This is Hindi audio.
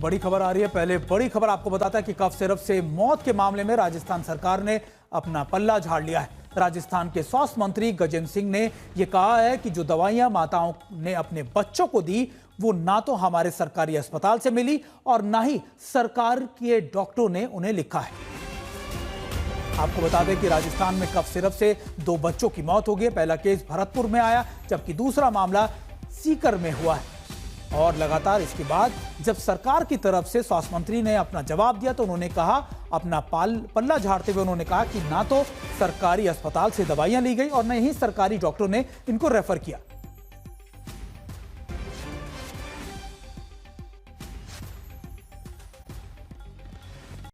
बड़ी खबर आ रही है। पहले बड़ी खबर आपको बताता है कि कफ सिरप से मौत के मामले में राजस्थान सरकार ने अपना पल्ला झाड़ लिया है। राजस्थान के स्वास्थ्य मंत्री गजेंद्र सिंह ने यह कहा है कि जो दवाइयां माताओं ने अपने बच्चों को दी वो ना तो हमारे सरकारी अस्पताल से मिली और ना ही सरकार के डॉक्टरों ने उन्हें लिखा है। आपको बता दें कि राजस्थान में कफ सिरप से 2 बच्चों की मौत हो गई। पहला केस भरतपुर में आया, जबकि दूसरा मामला सीकर में हुआ है। और लगातार इसके बाद जब सरकार की तरफ से स्वास्थ्य मंत्री ने अपना जवाब दिया तो उन्होंने कहा, अपना पल्ला झाड़ते हुए उन्होंने कहा कि ना तो सरकारी अस्पताल से दवाइयां ली गई और न ही सरकारी डॉक्टरों ने इनको रेफर किया।